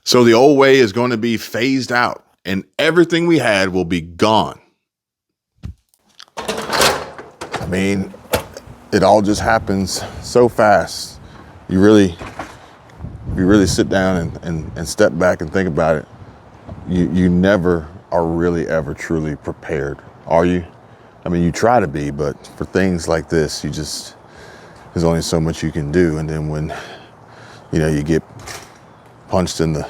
So the old way is going to be phased out and everything we had will be gone. I mean, it all just happens so fast. If you really sit down and step back and think about it, you never are really ever truly prepared, are you? I mean, you try to be, but for things like this, there's only so much you can do. And then when, you get punched in the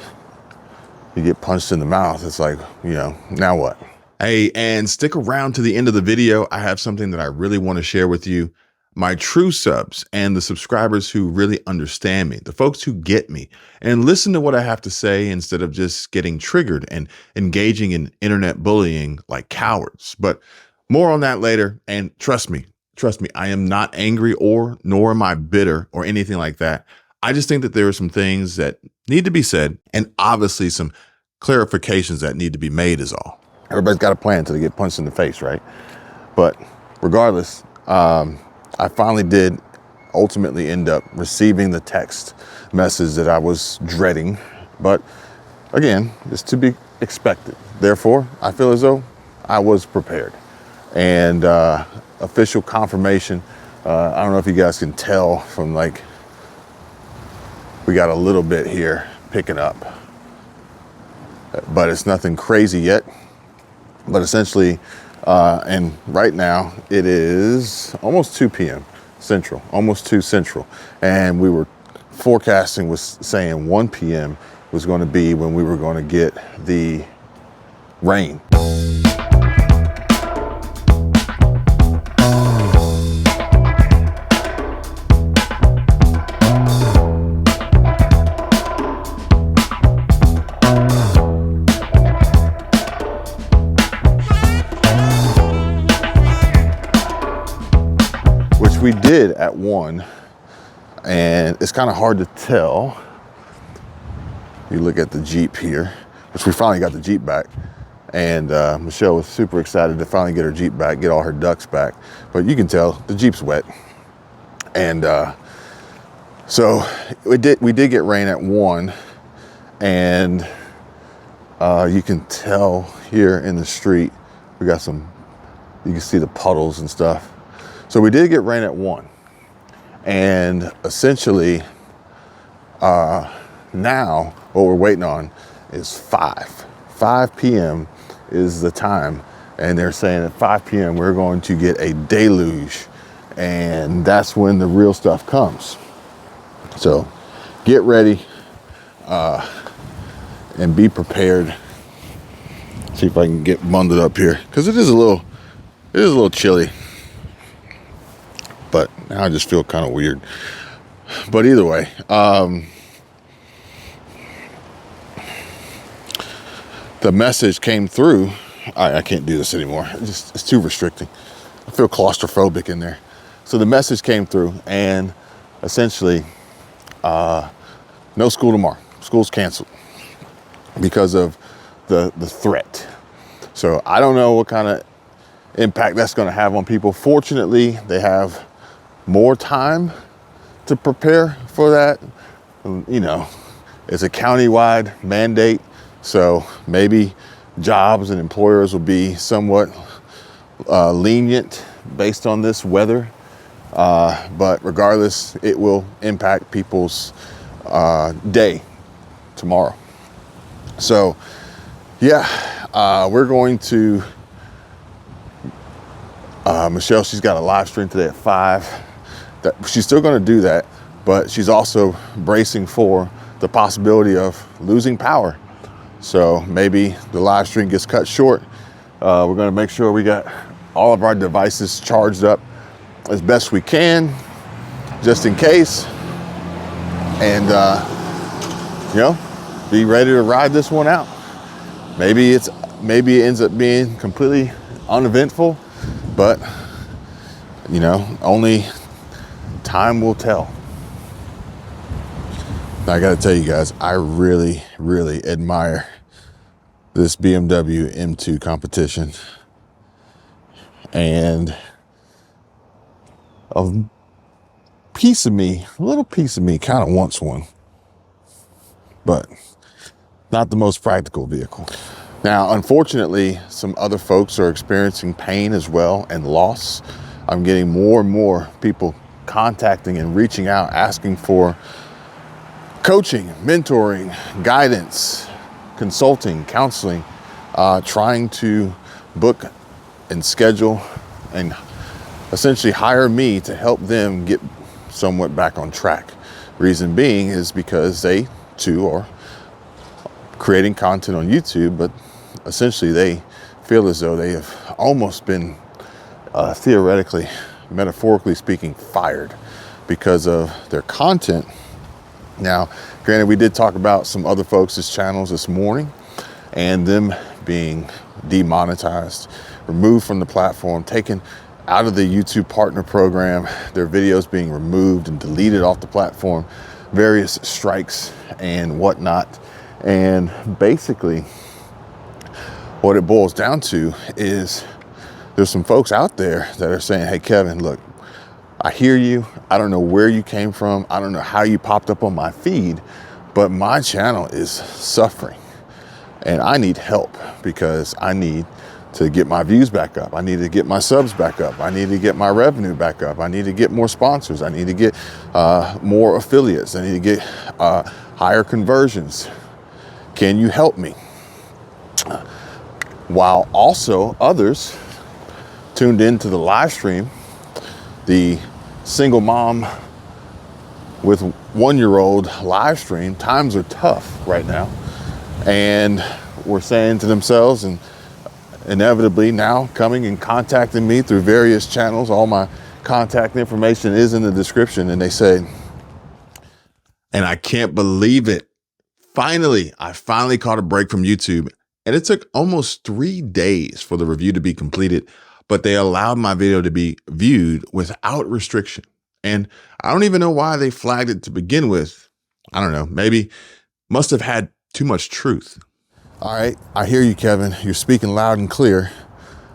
mouth, it's like, now what? Hey, and stick around to the end of the video. I have something that I really want to share with you. My true subs and the subscribers who really understand me, the folks who get me and listen to what I have to say instead of just getting triggered and engaging in internet bullying like cowards. But more on that later. And trust me, I am not angry nor am I bitter or anything like that. I just think that there are some things that need to be said and obviously some clarifications that need to be made is all. Everybody's got a plan until they get punched in the face, right? But regardless, I finally did ultimately end up receiving the text message that I was dreading. But again, it's to be expected. Therefore, I feel as though I was prepared. And official confirmation, I don't know if you guys can tell from we got a little bit here picking up, but it's nothing crazy yet. But essentially, and right now it is almost 2 p.m. Central, almost 2 Central. And we were forecasting was saying 1 p.m. was going to be when we were going to get the rain. We did at 1, and it's kind of hard to tell. You look at the Jeep here, which we finally got the Jeep back, and Michelle was super excited to finally get her Jeep back, get all her ducks back. But you can tell the Jeep's wet, and so we did get rain at 1, and you can tell here in the street we got you can see the puddles and stuff. So we did get rain at 1, and essentially now what we're waiting on is 5 p.m. is the time, and they're saying at 5 p.m. we're going to get a deluge, and that's when the real stuff comes. So get ready and be prepared. See if I can get bundled up here, because it is a little chilly. But now I just feel kind of weird. But either way, the message came through. I can't do this anymore. It's too restricting. I feel claustrophobic in there. So the message came through, and essentially, no school tomorrow. School's canceled because of the threat. So I don't know what kind of impact that's going to have on people. Fortunately, they have more time to prepare for that. It's a county-wide mandate, so maybe jobs and employers will be somewhat lenient based on this weather. But regardless, it will impact people's day tomorrow. So yeah, we're going to Michelle, she's got a live stream today at 5. She's still going to do that, but she's also bracing for the possibility of losing power. So maybe the live stream gets cut short. We're going to make sure we got all of our devices charged up as best we can, just in case. And, be ready to ride this one out. Maybe it ends up being completely uneventful, but only time will tell. Now, I got to tell you guys, I really, really admire this BMW M2 competition, and a little piece of me kind of wants one, but not the most practical vehicle. Now, unfortunately, some other folks are experiencing pain as well and loss. I'm getting more and more people contacting and reaching out, asking for coaching, mentoring, guidance, consulting, counseling, trying to book and schedule and essentially hire me to help them get somewhat back on track. Reason being is because they too are creating content on YouTube, but essentially they feel as though they have almost been theoretically, metaphorically speaking, fired because of their content. Now, granted, we did talk about some other folks' channels this morning and them being demonetized, removed from the platform, taken out of the YouTube partner program, their videos being removed and deleted off the platform, various strikes and whatnot. And basically what it boils down to is there's some folks out there that are saying, hey, Kevin, look, I hear you. I don't know where you came from. I don't know how you popped up on my feed, but my channel is suffering and I need help because I need to get my views back up. I need to get my subs back up. I need to get my revenue back up. I need to get more sponsors. I need to get more affiliates. I need to get higher conversions. Can you help me? While also others tuned into the live stream, the single mom with 1-year-old live stream, times are tough right now. And we're saying to themselves, and inevitably now coming and contacting me through various channels, all my contact information is in the description, and they say, and I can't believe it, I finally caught a break from YouTube, and it took almost 3 days for the review to be completed, but they allowed my video to be viewed without restriction. And I don't even know why they flagged it to begin with. I don't know, maybe must have had too much truth. All right, I hear you, Kevin. You're speaking loud and clear.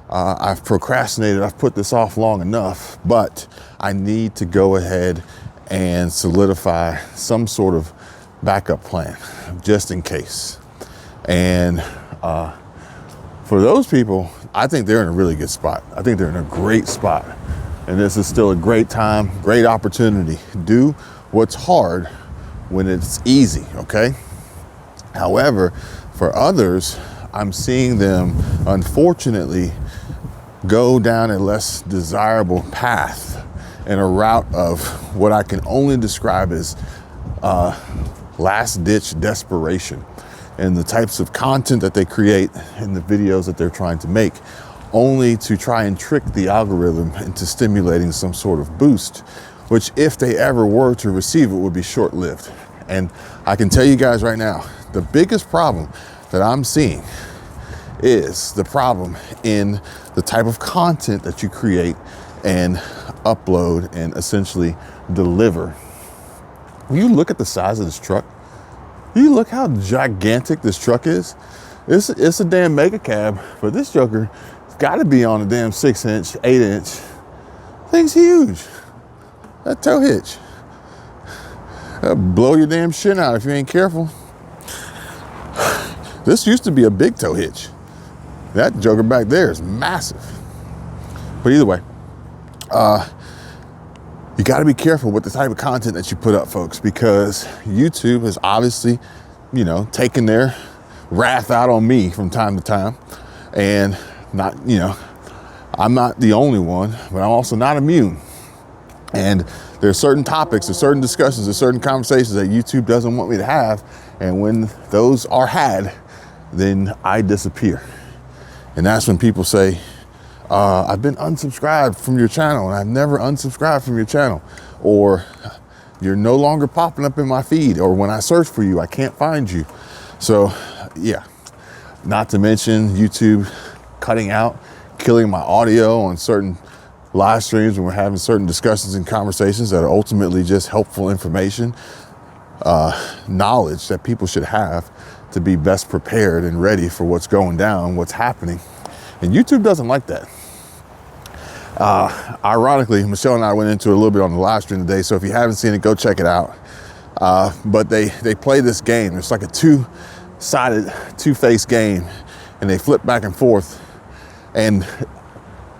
I've procrastinated. I've put this off long enough, but I need to go ahead and solidify some sort of backup plan just in case. And for those people, I think they're in a really good spot. I think they're in a great spot. And this is still a great time, great opportunity. Do what's hard when it's easy, okay? However, for others, I'm seeing them, unfortunately, go down a less desirable path and a route of what I can only describe as last-ditch desperation and the types of content that they create and the videos that they're trying to make, only to try and trick the algorithm into stimulating some sort of boost, which if they ever were to receive it would be short-lived. And I can tell you guys right now, the biggest problem that I'm seeing is the problem in the type of content that you create and upload and essentially deliver. When you look at the size of this truck, you look how gigantic this truck is. It's a damn mega cab, but this joker has got to be on a damn 6-inch, 8-inch. Thing's huge. That tow hitch. That'll blow your damn shin out if you ain't careful. This used to be a big tow hitch. That joker back there is massive. But either way, you got to be careful with the type of content that you put up, folks, because YouTube has obviously, taken their wrath out on me from time to time. And I'm not the only one, but I'm also not immune. And there are certain topics, there's certain discussions, there's certain conversations that YouTube doesn't want me to have. And when those are had, then I disappear. And that's when people say, I've been unsubscribed from your channel and I've never unsubscribed from your channel, or you're no longer popping up in my feed, or when I search for you, I can't find you. So yeah, not to mention YouTube cutting out, killing my audio on certain live streams when we're having certain discussions and conversations that are ultimately just helpful information, knowledge that people should have to be best prepared and ready for what's going down, what's happening. And YouTube doesn't like that. Ironically, Michelle and I went into it a little bit on the live stream today, so if you haven't seen it, go check it out. But they play this game. It's like a two-sided, two-faced game, and they flip back and forth. And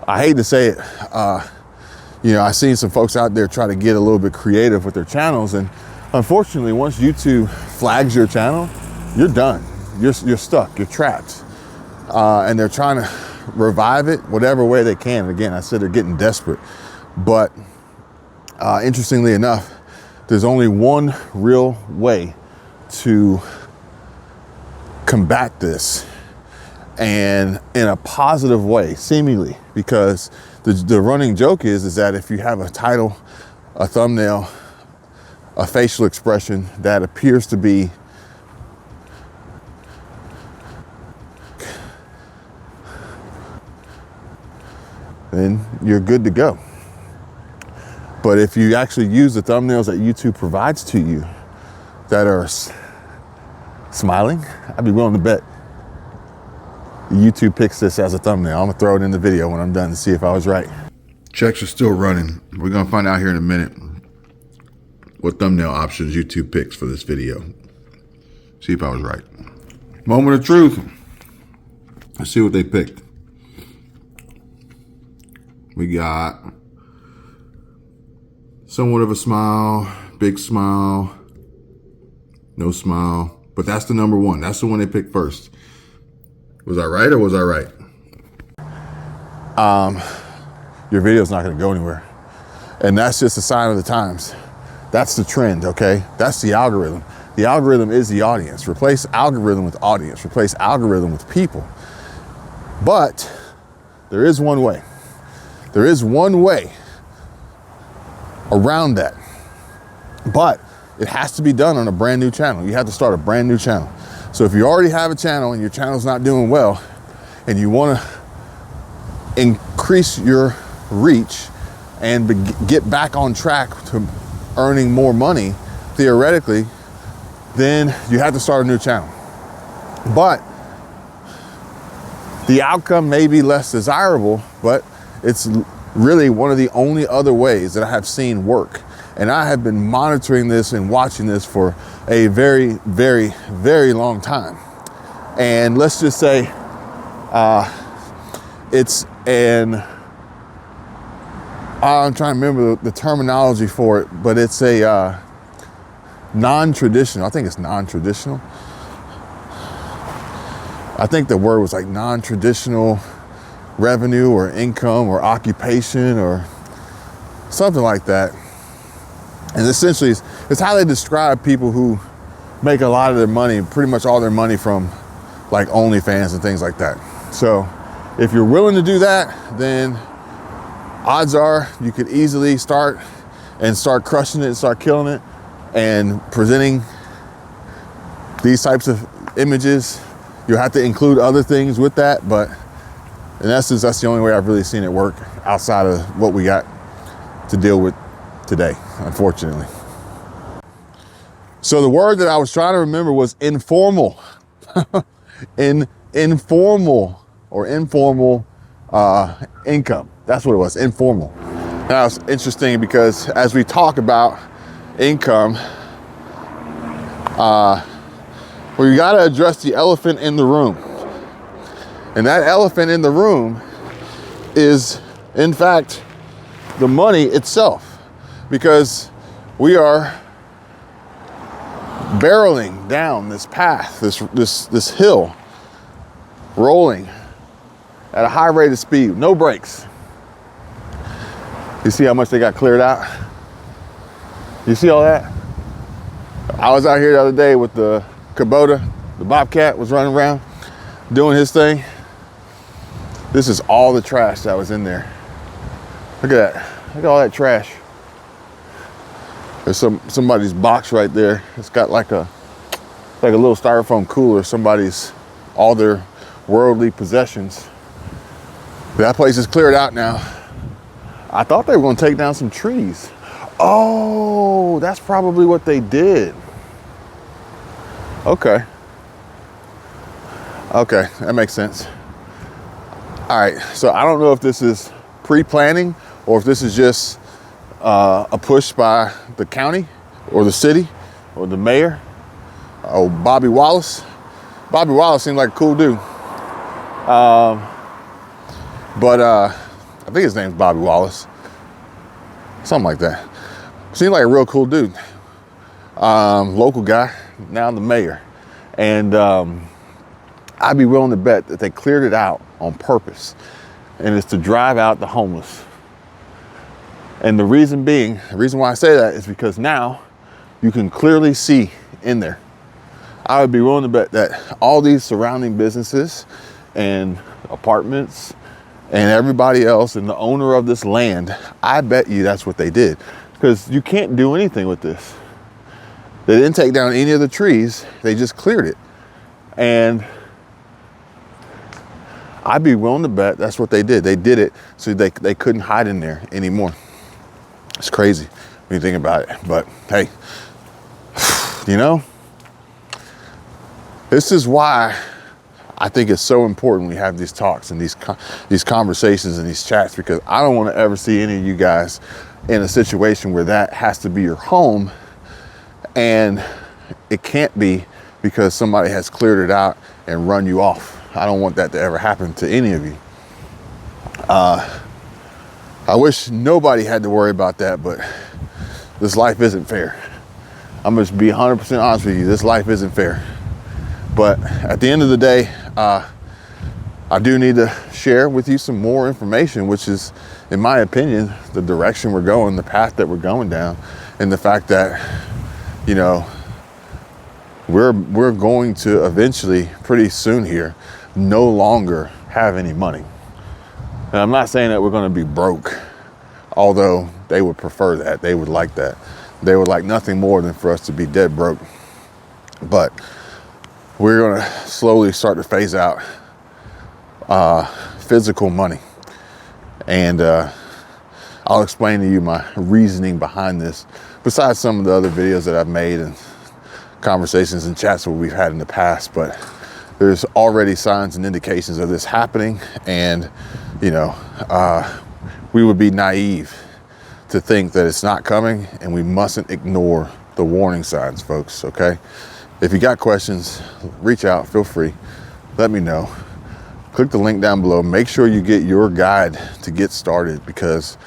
I hate to say it, you know, I've seen some folks out there try to get a little bit creative with their channels, and unfortunately, once YouTube flags your channel, you're done. You're stuck, you're trapped. And they're trying to revive it whatever way they can. Again, I said they're getting desperate. But interestingly enough, there's only one real way to combat this, and in a positive way, seemingly, because the running joke is that if you have a title, a thumbnail, a facial expression that appears to be then you're good to go. But if you actually use the thumbnails that YouTube provides to you that are smiling, I'd be willing to bet YouTube picks this as a thumbnail. I'm gonna throw it in the video when I'm done to see if I was right. Checks are still running. We're gonna find out here in a minute what thumbnail options YouTube picks for this video. See if I was right. Moment of truth. Let's see what they picked. We got somewhat of a smile, big smile, no smile, but that's the number one. That's the one they picked first. Was I right or was I right? Your video's not gonna go anywhere. And that's just a sign of the times. That's the trend, okay? That's the algorithm. The algorithm is the audience. Replace algorithm with audience. Replace algorithm with people. But there is one way. There is one way around that. But it has to be done on a brand new channel. You have to start a brand new channel. So if you already have a channel and your channel's not doing well, and you want to increase your reach and get back on track to earning more money, theoretically, then you have to start a new channel. But the outcome may be less desirable, but it's really one of the only other ways that I have seen work. And I have been monitoring this and watching this for a very, very, very long time. And let's just say it's I'm trying to remember the terminology for it, but it's a non-traditional. I think it's non-traditional. I think the word was like non-traditional revenue or income or occupation or something like that. And essentially, it's how they describe people who make a lot of their money, pretty much all their money from like OnlyFans and things like that. So if you're willing to do that, then odds are you could easily start crushing it and start killing it and presenting these types of images. You'll have to include other things with that, but in essence, that's the only way I've really seen it work outside of what we got to deal with today, unfortunately. So the word that I was trying to remember was informal. Informal income. That's what it was, informal. Now it's interesting because as we talk about income, we got to address the elephant in the room. And that elephant in the room is, in fact, the money itself, because we are barreling down this path, this hill, rolling at a high rate of speed, no brakes. You see how much they got cleared out? You see all that? I was out here the other day with the Kubota, the Bobcat was running around doing his thing. This is all the trash that was in there. Look at that. Look at all that trash. There's somebody's box right there. It's got like a little styrofoam cooler. All their worldly possessions. That place is cleared out now. I thought they were going to take down some trees. Oh, that's probably what they did. Okay, that makes sense. All right, so I don't know if this is pre-planning or if this is just a push by the county or the city or the mayor or Bobby Wallace. Bobby Wallace seemed like a cool dude. But I think his name's Bobby Wallace. Something like that. Seemed like a real cool dude. Local guy, now the mayor. And I'd be willing to bet that they cleared it out on purpose. And it's to drive out the homeless. And the reason why I say that is because now you can clearly see in there. I would be willing to bet that all these surrounding businesses and apartments and everybody else and the owner of this land, I bet you that's what they did. Because you can't do anything with this. They didn't take down any of the trees, they just cleared it. And I'd be willing to bet that's what they did. They did it so they couldn't hide in there anymore. It's crazy when you think about it. But hey, you know, this is why I think it's so important we have these talks and these conversations and these chats, because I don't want to ever see any of you guys in a situation where that has to be your home, and it can't be because somebody has cleared it out and run you off. I don't want that to ever happen to any of you. I wish nobody had to worry about that, but this life isn't fair. I'm going to be 100% honest with you. This life isn't fair. But at the end of the day, I do need to share with you some more information, which is, in my opinion, the direction we're going, the path that we're going down, and the fact that, you know, we're going to eventually, pretty soon here, no longer have any money. And I'm not saying that we're going to be broke, although they would prefer that. They would like that. They would like nothing more than for us to be dead broke. But we're going to slowly start to phase out physical money. And I'll explain to you my reasoning behind this, besides some of the other videos that I've made and conversations and chats that we've had in the past. But there's already signs and indications of this happening, and you know, we would be naive to think that it's not coming, and we mustn't ignore the warning signs, folks. Okay, if you got questions, reach out, feel free, let me know. Click the link down below. Make sure you get your guide to get started, because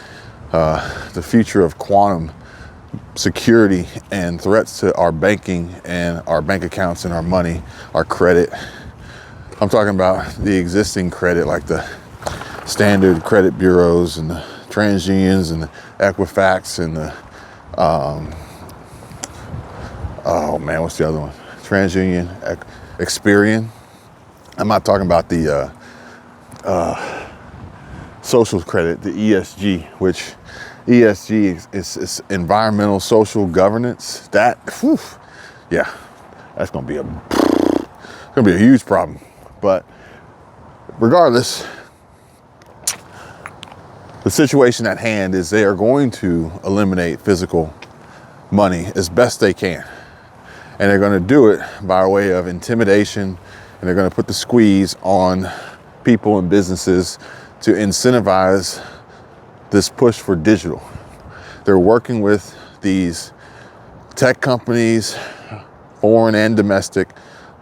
the future of quantum security and threats to our banking and our bank accounts and our money, our credit. I'm talking about the existing credit, like the standard credit bureaus and the TransUnions and the Equifax and the, oh man, what's the other one? TransUnion, Experian. I'm not talking about the social credit, the ESG, which ESG is environmental social governance. That, whew, yeah, that's gonna be a huge problem. But regardless, the situation at hand is they are going to eliminate physical money as best they can. And they're going to do it by way of intimidation, and they're going to put the squeeze on people and businesses to incentivize this push for digital. They're working with these tech companies, foreign and domestic.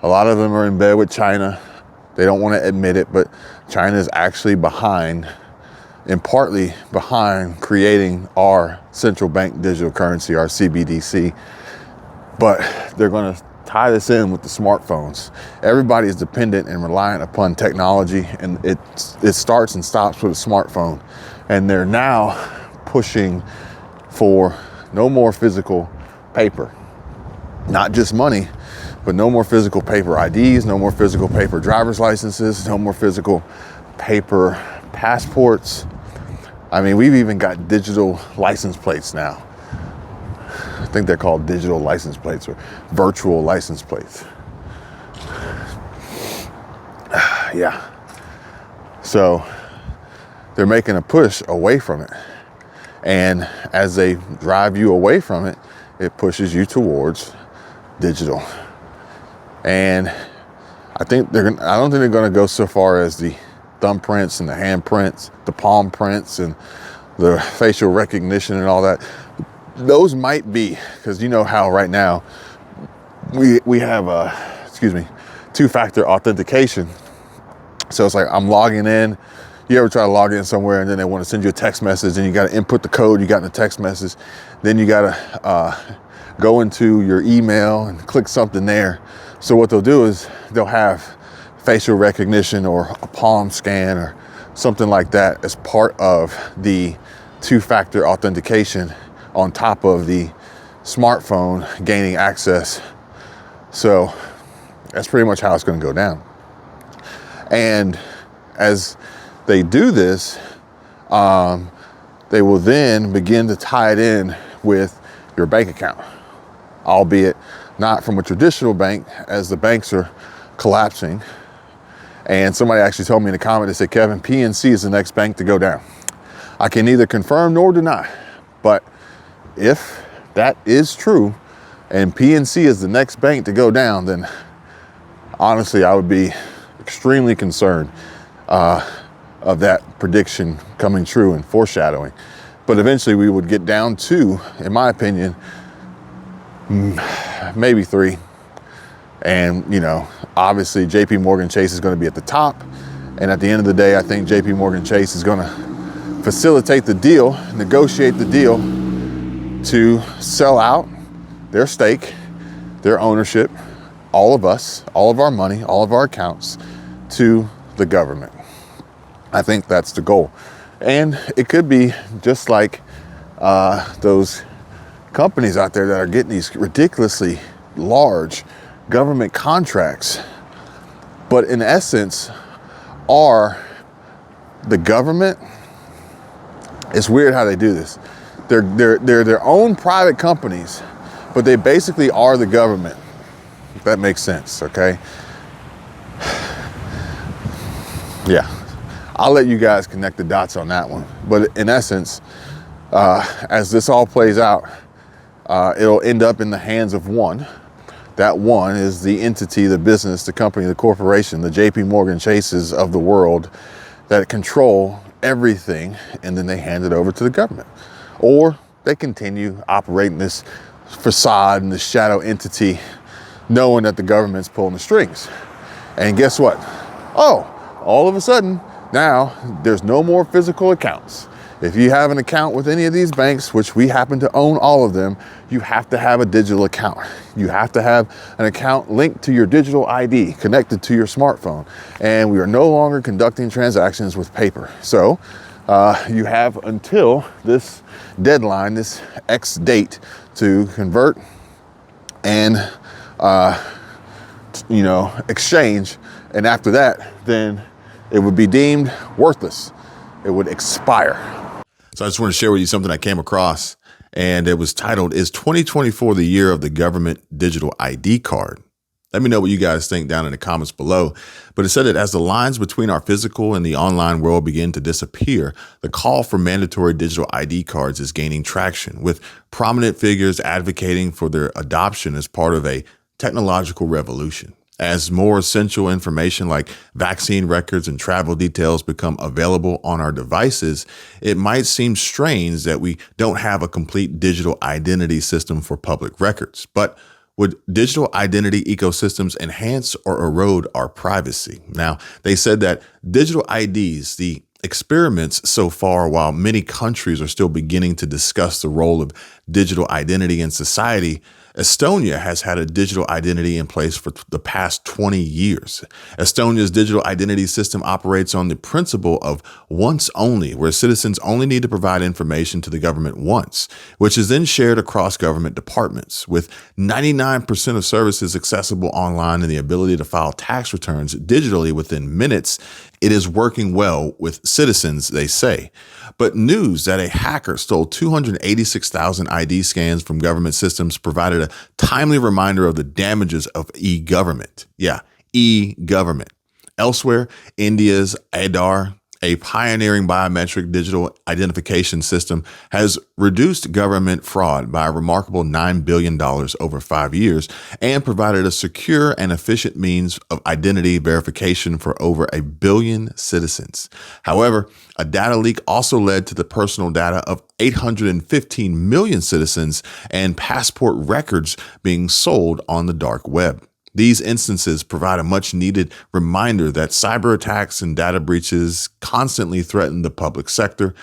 A lot of them are in bed with China. They don't want to admit it, but China is actually behind, and partly behind, creating our central bank digital currency, our CBDC. But they're going to tie this in with the smartphones. Everybody is dependent and reliant upon technology, and it starts and stops with a smartphone. And they're now pushing for no more physical paper, not just money, but no more physical paper IDs, no more physical paper driver's licenses, no more physical paper passports. I mean, we've even got digital license plates now. I think they're called digital license plates or virtual license plates. Yeah. So they're making a push away from it. And as they drive you away from it, it pushes you towards digital. And I don't think they're going to go so far as the thumbprints and the handprints, the palm prints and the facial recognition and all that. Those might be, because you know how right now we have two-factor authentication. So it's like I'm logging in. You ever try to log in somewhere and then they want to send you a text message and you got to input the code you got in the text message. Then you got to go into your email and click something there. So what they'll do is they'll have facial recognition or a palm scan or something like that as part of the two-factor authentication on top of the smartphone gaining access. So that's pretty much how it's going to go down. And as they do this, they will then begin to tie it in with your bank account, albeit not from a traditional bank, as the banks are collapsing. And somebody actually told me in a comment, they said, Kevin, PNC is the next bank to go down. I can neither confirm nor deny, but if that is true and PNC is the next bank to go down, then honestly, I would be extremely concerned of that prediction coming true and foreshadowing. But eventually we would get down to, in my opinion, maybe 3. And, you know, obviously JP Morgan Chase is going to be at the top. And at the end of the day, I think JP Morgan Chase is going to facilitate the deal, negotiate the deal to sell out their stake, their ownership, all of us, all of our money, all of our accounts to the government. I think that's the goal. And it could be just like those companies out there that are getting these ridiculously large government contracts, but in essence are the government. It's weird how they do this. They're their own private companies, but they basically are the government. If that makes sense, okay? Yeah, I'll let you guys connect the dots on that one. But in essence, as this all plays out, it'll end up in the hands of one. That one is the entity, the business, the company, the corporation, the JP Morgan Chases of the world that control everything, and then they hand it over to the government. Or they continue operating this facade and this shadow entity, knowing that the government's pulling the strings. And guess what? Oh, all of a sudden, now there's no more physical accounts. If you have an account with any of these banks, which we happen to own all of them, you have to have a digital account. You have to have an account linked to your digital ID, connected to your smartphone. And we are no longer conducting transactions with paper. So you have until this deadline, this X date, to convert and exchange. And after that, then it would be deemed worthless. It would expire. So I just want to share with you something I came across, and it was titled, "Is 2024 the year of the government digital ID card?" Let me know what you guys think down in the comments below. But it said that as the lines between our physical and the online world begin to disappear, the call for mandatory digital ID cards is gaining traction, with prominent figures advocating for their adoption as part of a technological revolution. As more essential information like vaccine records and travel details become available on our devices, it might seem strange that we don't have a complete digital identity system for public records. But would digital identity ecosystems enhance or erode our privacy? Now, they said that digital IDs, the experiments so far, while many countries are still beginning to discuss the role of digital identity in society, Estonia has had a digital identity in place for the past 20 years. Estonia's digital identity system operates on the principle of once only, where citizens only need to provide information to the government once, which is then shared across government departments. With 99% of services accessible online and the ability to file tax returns digitally within minutes, it is working well with citizens, they say. But news that a hacker stole 286,000 ID scans from government systems provided a timely reminder of the damages of e-government. Yeah, e-government. Elsewhere, India's Aadhaar, a pioneering biometric digital identification system, has reduced government fraud by a remarkable $9 billion over 5 years and provided a secure and efficient means of identity verification for over 1 billion citizens. However, a data leak also led to the personal data of 815 million citizens and passport records being sold on the dark web. These instances provide a much needed reminder that cyber attacks and data breaches constantly threaten the public sector.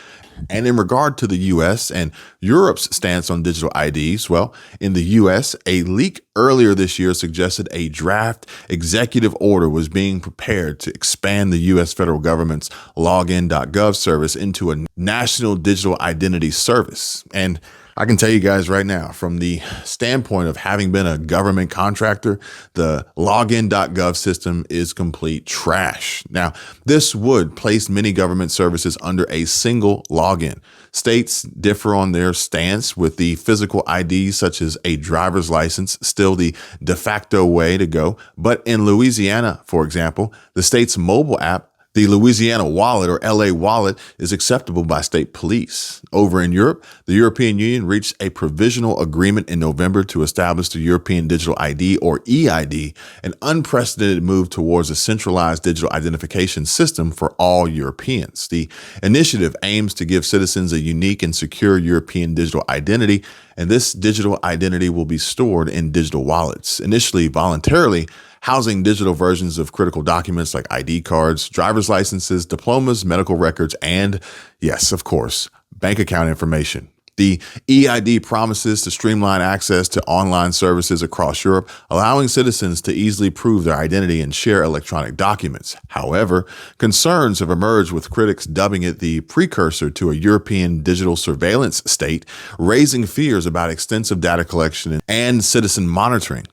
And in regard to the US and Europe's stance on digital IDs, well, in the US, a leak earlier this year suggested a draft executive order was being prepared to expand the US federal government's login.gov service into a national digital identity service. And I can tell you guys right now, from the standpoint of having been a government contractor, the login.gov system is complete trash. Now, this would place many government services under a single login. States differ on their stance, with the physical IDs, such as a driver's license, still the de facto way to go. But in Louisiana, for example, the state's mobile app, the Louisiana Wallet, or LA Wallet, is acceptable by state police. Over in Europe, the European Union reached a provisional agreement in November to establish the European Digital ID, or EID, an unprecedented move towards a centralized digital identification system for all Europeans. The initiative aims to give citizens a unique and secure European digital identity, and this digital identity will be stored in digital wallets, initially voluntarily, housing digital versions of critical documents like ID cards, driver's licenses, diplomas, medical records, and, yes, of course, bank account information. The EID promises to streamline access to online services across Europe, allowing citizens to easily prove their identity and share electronic documents. However, concerns have emerged, with critics dubbing it the precursor to a European digital surveillance state, raising fears about extensive data collection and citizen monitoring.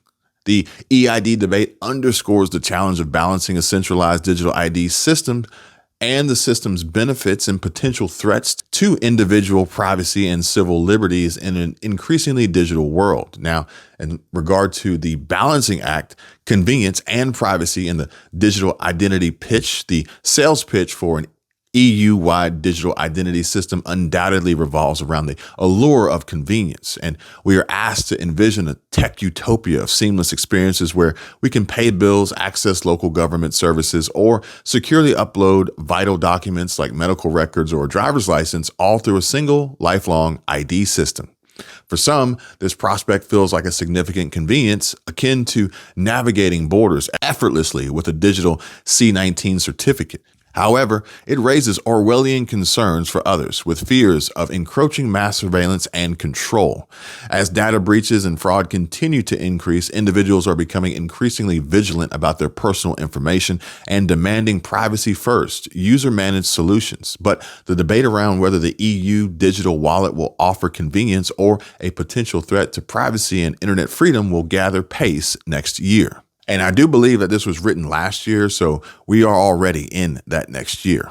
The EID debate underscores the challenge of balancing a centralized digital ID system and the system's benefits and potential threats to individual privacy and civil liberties in an increasingly digital world. Now, in regard to the balancing act, convenience and privacy in the digital identity pitch, the sales pitch for an EU-wide digital identity system undoubtedly revolves around the allure of convenience, and we are asked to envision a tech utopia of seamless experiences where we can pay bills, access local government services, or securely upload vital documents like medical records or a driver's license, all through a single lifelong ID system. For some, this prospect feels like a significant convenience, akin to navigating borders effortlessly with a digital C-19 certificate. However, it raises Orwellian concerns for others, with fears of encroaching mass surveillance and control. As data breaches and fraud continue to increase, individuals are becoming increasingly vigilant about their personal information and demanding privacy-first, user-managed solutions. But the debate around whether the EU digital wallet will offer convenience or a potential threat to privacy and internet freedom will gather pace next year. And I do believe that this was written last year, so we are already in that next year.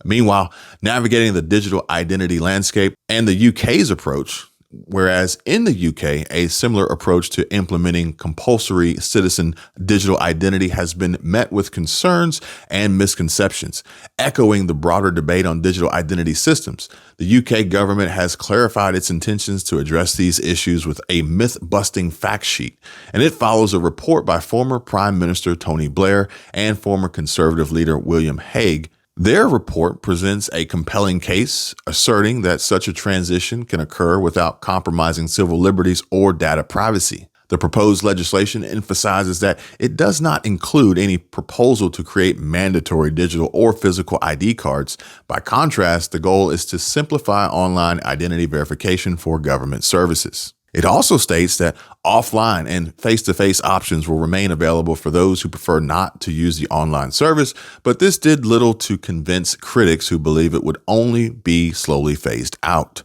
Meanwhile, navigating the digital identity landscape and the UK's approach, whereas in the UK, a similar approach to implementing compulsory citizen digital identity has been met with concerns and misconceptions. Echoing the broader debate on digital identity systems, the UK government has clarified its intentions to address these issues with a myth-busting fact sheet, and it follows a report by former Prime Minister Tony Blair and former Conservative leader William Hague. Their report presents a compelling case, asserting that such a transition can occur without compromising civil liberties or data privacy. The proposed legislation emphasizes that it does not include any proposal to create mandatory digital or physical ID cards. By contrast, the goal is to simplify online identity verification for government services. It also states that offline and face-to-face options will remain available for those who prefer not to use the online service, but this did little to convince critics who believe it would only be slowly phased out.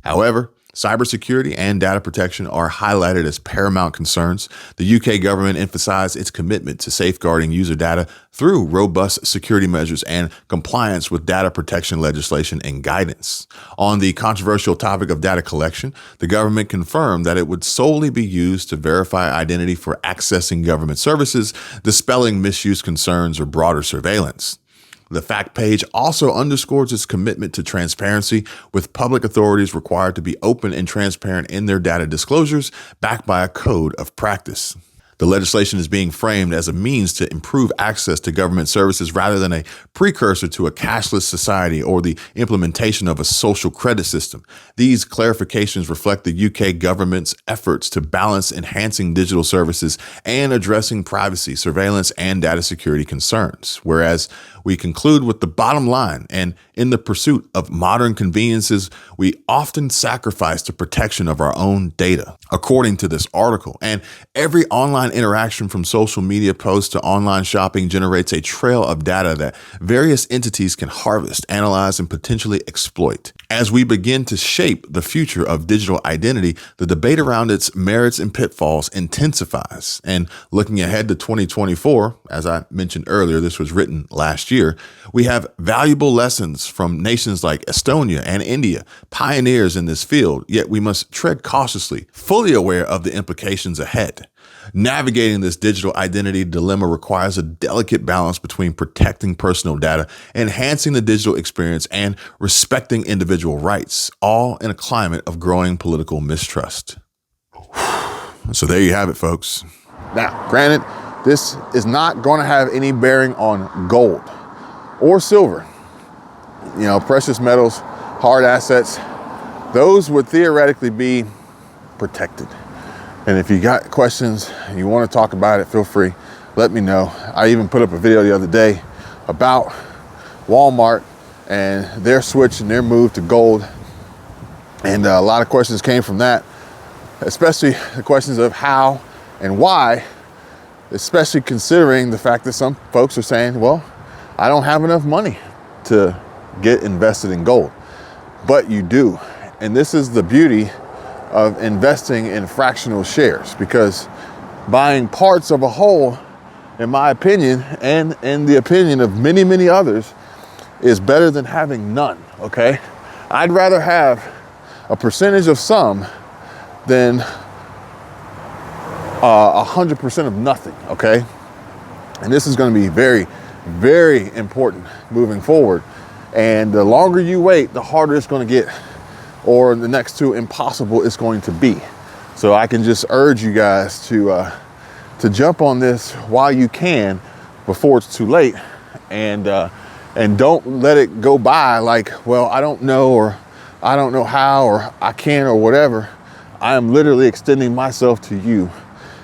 However, cybersecurity and data protection are highlighted as paramount concerns. The UK government emphasized its commitment to safeguarding user data through robust security measures and compliance with data protection legislation and guidance. On the controversial topic of data collection, the government confirmed that it would solely be used to verify identity for accessing government services, dispelling misuse concerns or broader surveillance. The fact page also underscores its commitment to transparency, with public authorities required to be open and transparent in their data disclosures, backed by a code of practice. The The legislation is being framed as a means to improve access to government services rather than a precursor to a cashless society or the implementation of a social credit system. These clarifications reflect the UK government's efforts to balance enhancing digital services and addressing privacy, surveillance, and data security concerns. Whereas we conclude with the bottom line, and in the pursuit of modern conveniences, we often sacrifice the protection of our own data. According to this article, and every online interaction from social media posts to online shopping generates a trail of data that various entities can harvest, analyze, and potentially exploit. As we begin to shape the future of digital identity, the debate around its merits and pitfalls intensifies. And looking ahead to 2024, as I mentioned earlier, this was written last year, we have valuable lessons from nations like Estonia and India, pioneers in this field, yet we must tread cautiously, fully aware of the implications ahead. Navigating this digital identity dilemma requires a delicate balance between protecting personal data, enhancing the digital experience, and respecting individual rights, all in a climate of growing political mistrust. So there you have it, folks. Now, granted, this is not going to have any bearing on gold or silver. You know, precious metals, hard assets, those would theoretically be protected. And if you got questions and you want to talk about it, feel free, let me know. I even put up a video the other day about Walmart and their switch and their move to gold. And a lot of questions came from that, especially the questions of how and why, especially considering the fact that some folks are saying, well, I don't have enough money to get invested in gold. But you do. And this is the beauty of investing in fractional shares, because buying parts of a whole, in my opinion, and in the opinion of many, many others, is better than having none, okay? I'd rather have a percentage of some than 100% of nothing, okay? And this is gonna be very, very important moving forward. And the longer you wait, the harder it's gonna get, or the next to impossible it's going to be. So I can just urge you guys to jump on this while you can before it's too late, and don't let it go by like, well, I don't know, or I don't know how, or I can't, or whatever. I am literally extending myself to you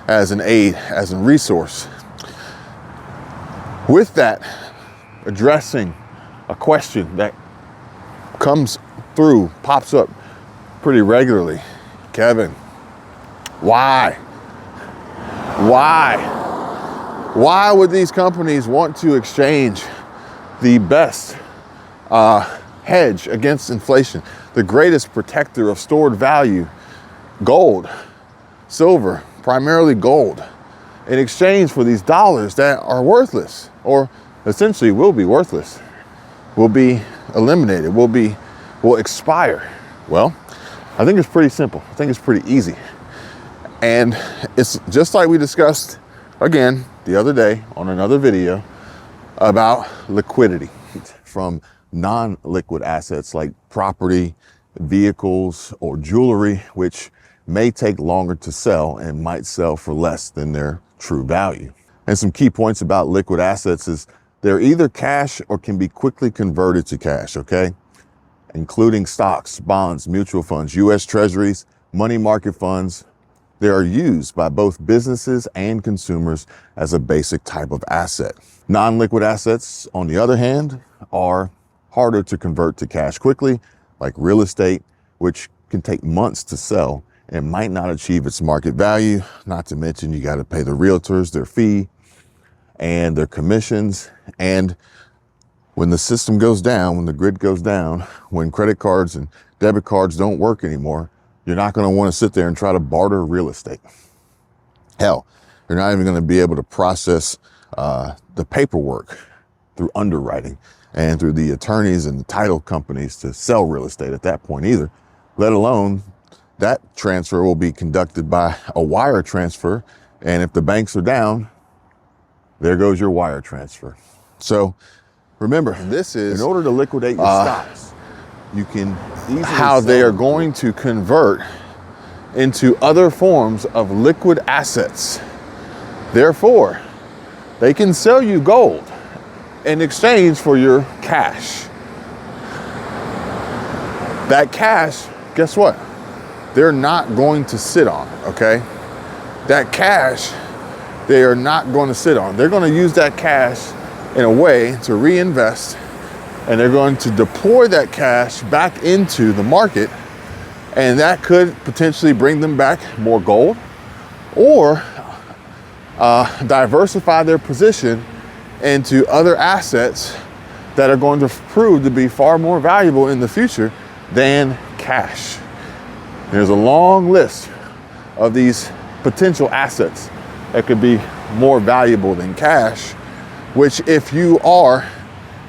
as an aid, as a resource. With that, addressing a question that pops up pretty regularly. Kevin, why? Why would these companies want to exchange the best hedge against inflation, the greatest protector of stored value, gold, silver, primarily gold, in exchange for these dollars that are worthless, or essentially will be worthless, will be eliminated, will expire? Well, I think it's pretty simple. I think it's pretty easy. And it's just like we discussed again the other day on another video about liquidity. From non-liquid assets like property, vehicles, or jewelry, which may take longer to sell and might sell for less than their true value. And some key points about liquid assets is they're either cash or can be quickly converted to cash, okay? Including stocks, bonds, mutual funds, US treasuries, money market funds. They are used by both businesses and consumers as a basic type of asset. Non-liquid assets, on the other hand, are harder to convert to cash quickly, like real estate, which can take months to sell and might not achieve its market value. Not to mention you got to pay the realtors their fee and their commissions. And when the system goes down, when the grid goes down, when credit cards and debit cards don't work anymore, you're not going to want to sit there and try to barter real estate. Hell, you're not even going to be able to process the paperwork through underwriting and through the attorneys and the title companies to sell real estate at that point either, let alone that transfer will be conducted by a wire transfer. And if the banks are down, there goes your wire transfer. So remember, this is in order to liquidate your stocks, you can easily how they are going to convert into other forms of liquid assets Therefore, they can sell you gold in exchange for your cash. That cash, guess what? They're not going to sit on, okay? That cash, they are not going to sit on. They're going to use that cash in a way to reinvest, and they're going to deploy that cash back into the market, and that could potentially bring them back more gold, or diversify their position into other assets that are going to prove to be far more valuable in the future than cash. There's a long list of these potential assets that could be more valuable than cash, which if you are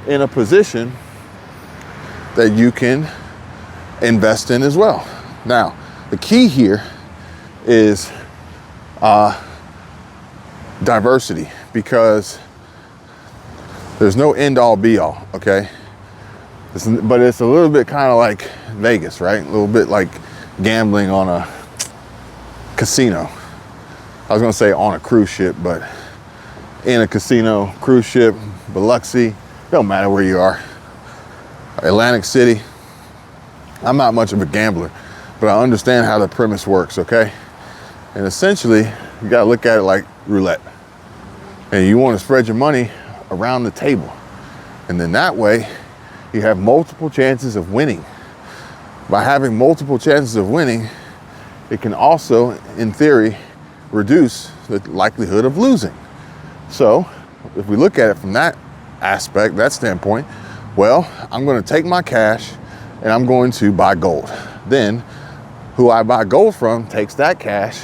in a position that you can invest in as well. Now, the key here is diversity, because there's no end all be all, okay? But it's a little bit kind of like Vegas, right? A little bit like gambling on a casino. I was gonna say on a cruise ship, but in a casino, cruise ship, Biloxi, don't matter where you are. Atlantic City. I'm not much of a gambler, but I understand how the premise works, okay? And essentially, you gotta look at it like roulette. And you wanna spread your money around the table. And then that way, you have multiple chances of winning. By having multiple chances of winning, it can also, in theory, reduce the likelihood of losing. So, if we look at it from that aspect, that standpoint, well, I'm gonna take my cash and I'm going to buy gold. Then, who I buy gold from takes that cash,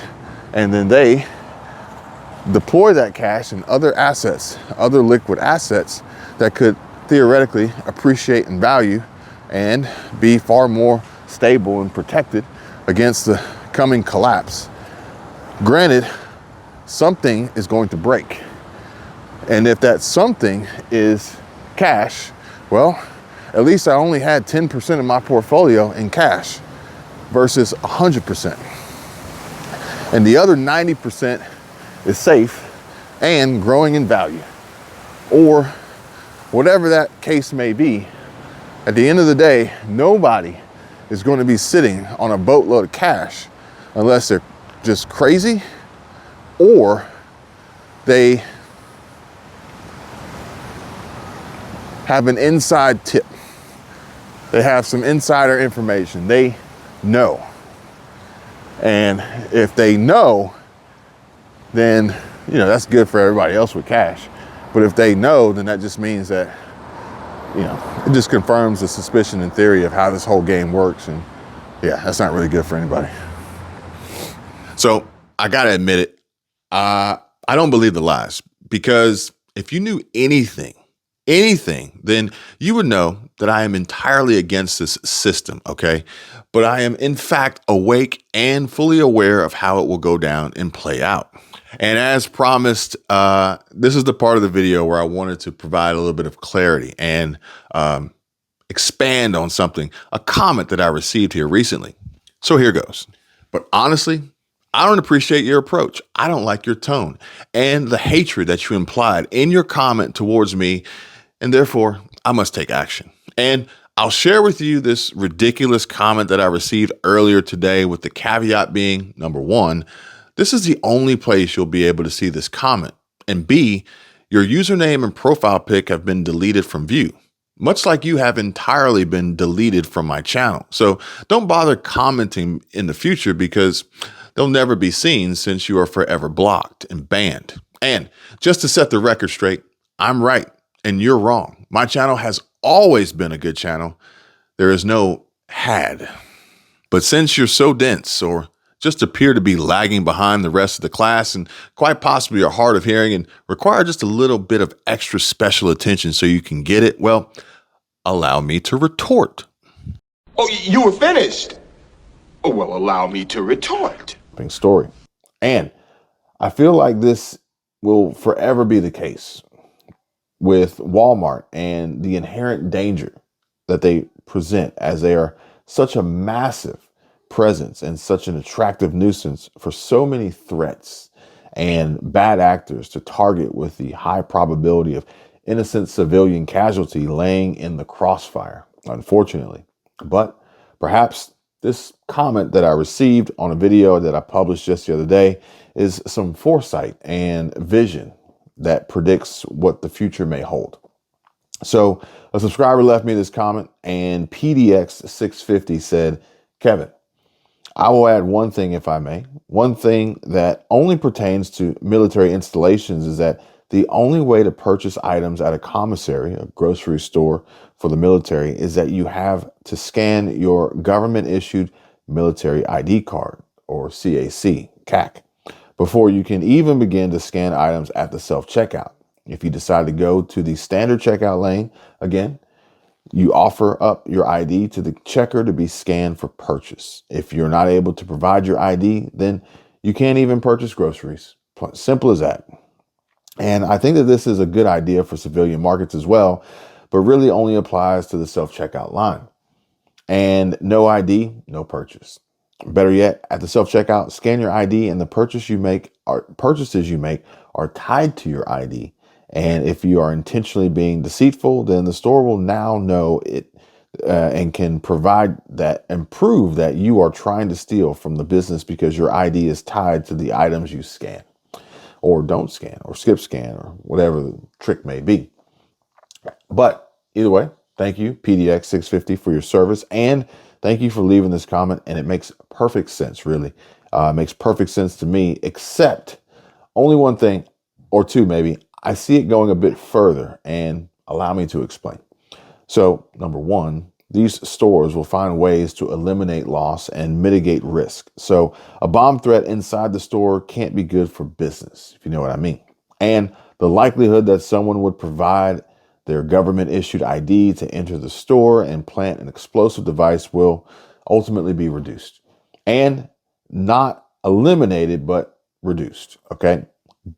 and then they deploy that cash in other assets, other liquid assets that could theoretically appreciate in value and be far more stable and protected against the coming collapse. Granted, something is going to break. And if that something is cash, well, at least I only had 10% of my portfolio in cash versus 100%. And the other 90% is safe and growing in value. Or whatever that case may be, at the end of the day, nobody is going to be sitting on a boatload of cash unless they're just crazy or they have an inside tip. They have some insider information. They know. And if they know, then, you know, that's good for everybody else with cash. But if they know, then that just means that, you know, it just confirms the suspicion and theory of how this whole game works. And yeah, that's not really good for anybody. So I gotta admit it, I don't believe the lies, because if you knew anything, then you would know that I am entirely against this system, okay? But I am in fact awake and fully aware of how it will go down and play out. And as promised, this is the part of the video where I wanted to provide a little bit of clarity and expand on something, a comment that I received here recently. So here goes. But honestly, I don't appreciate your approach. I don't like your tone and the hatred that you implied in your comment towards me, and therefore I must take action. And I'll share with you this ridiculous comment that I received earlier today, with the caveat being, number one, this is the only place you'll be able to see this comment, and B, your username and profile pic have been deleted from view, much like you have entirely been deleted from my channel. So don't bother commenting in the future, because they'll never be seen since you are forever blocked and banned. And just to set the record straight, I'm right and you're wrong. My channel has always been a good channel. There is no had. But since you're so dense, or just appear to be lagging behind the rest of the class, and quite possibly are hard of hearing and require just a little bit of extra special attention so you can get it, well, allow me to retort. Oh, you were finished? Oh, well, allow me to retort. Story. And I feel like this will forever be the case with Walmart and the inherent danger that they present, as they are such a massive presence and such an attractive nuisance for so many threats and bad actors to target with the high probability of innocent civilian casualty laying in the crossfire, unfortunately. But perhaps this comment that I received on a video that I published just the other day is some foresight and vision that predicts what the future may hold. So a subscriber left me this comment, and PDX650 said, Kevin, I will add one thing, if I may. One thing that only pertains to military installations is that the only way to purchase items at a commissary, a grocery store for the military, is that you have to scan your government-issued military ID card, or CAC, before you can even begin to scan items at the self-checkout. If you decide to go to the standard checkout lane, again, you offer up your ID to the checker to be scanned for purchase. If you're not able to provide your ID, then you can't even purchase groceries. Simple as that. And I think that this is a good idea for civilian markets as well, but really only applies to the self-checkout line. And no ID, no purchase. Better yet, at the self-checkout, scan your ID, and the purchases you make are tied to your ID. And if you are intentionally being deceitful, then the store will now know it and can provide that and prove that you are trying to steal from the business because your ID is tied to the items you scan or don't scan or skip scan or whatever the trick may be. But either way, thank you, PDX650, for your service. And thank you for leaving this comment. And it makes perfect sense, really. It makes perfect sense to me, except only one thing or two, maybe. I see it going a bit further, and allow me to explain. So, number one, these stores will find ways to eliminate loss and mitigate risk. So a bomb threat inside the store can't be good for business, if you know what I mean. And the likelihood that someone would provide their government-issued ID to enter the store and plant an explosive device will ultimately be reduced. And not eliminated, but reduced, okay?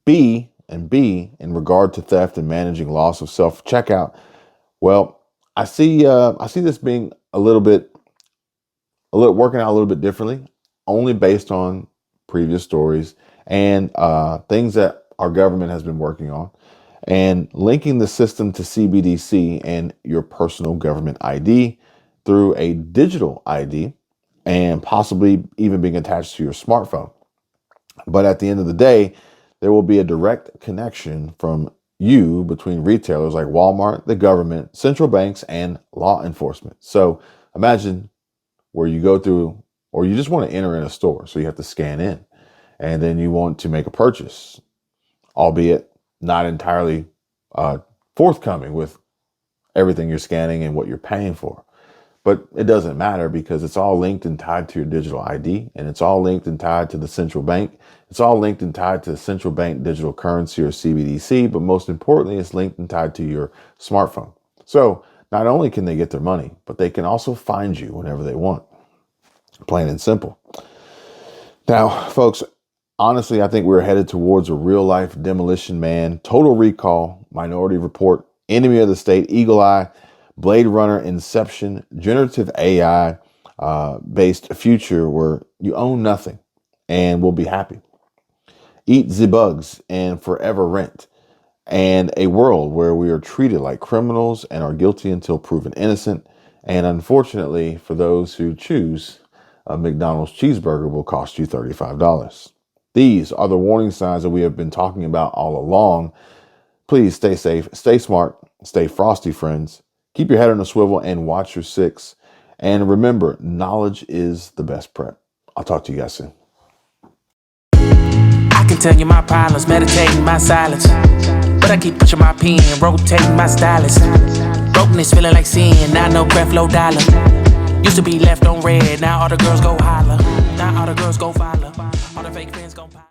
B, in regard to theft and managing loss of self-checkout, well, I see this being working out a little bit differently, only based on previous stories and things that our government has been working on, and linking the system to CBDC and your personal government ID through a digital ID, and possibly even being attached to your smartphone. But at the end of the day, there will be a direct connection from you between retailers like Walmart, the government, central banks, and law enforcement. So imagine where you go through, or you just want to enter in a store, so you have to scan in, and then you want to make a purchase, albeit not entirely forthcoming with everything you're scanning and what you're paying for. But it doesn't matter because it's all linked and tied to your digital ID, and it's all linked and tied to the central bank. It's all linked and tied to central bank digital currency, or CBDC, but most importantly, it's linked and tied to your smartphone. So not only can they get their money, but they can also find you whenever they want. Plain and simple. Now, folks, honestly, I think we're headed towards a real-life Demolition Man, Total Recall, Minority Report, Enemy of the State, Eagle Eye, Blade Runner, Inception, generative AI based future where you own nothing and will be happy. Eat the bugs and forever rent. And a world where we are treated like criminals and are guilty until proven innocent. And unfortunately, for those who choose, a McDonald's cheeseburger will cost you $35. These are the warning signs that we have been talking about all along. Please stay safe, stay smart, stay frosty, friends. Keep your head on a swivel and watch your six. And remember, knowledge is the best prep. I'll talk to you guys soon. I can tell you my problems, meditating my silence. But I keep pushing my pen, rotating my stylus. Brokenness feeling like sin, now no breath, low dollar. Used to be left on red, now all the girls go holler.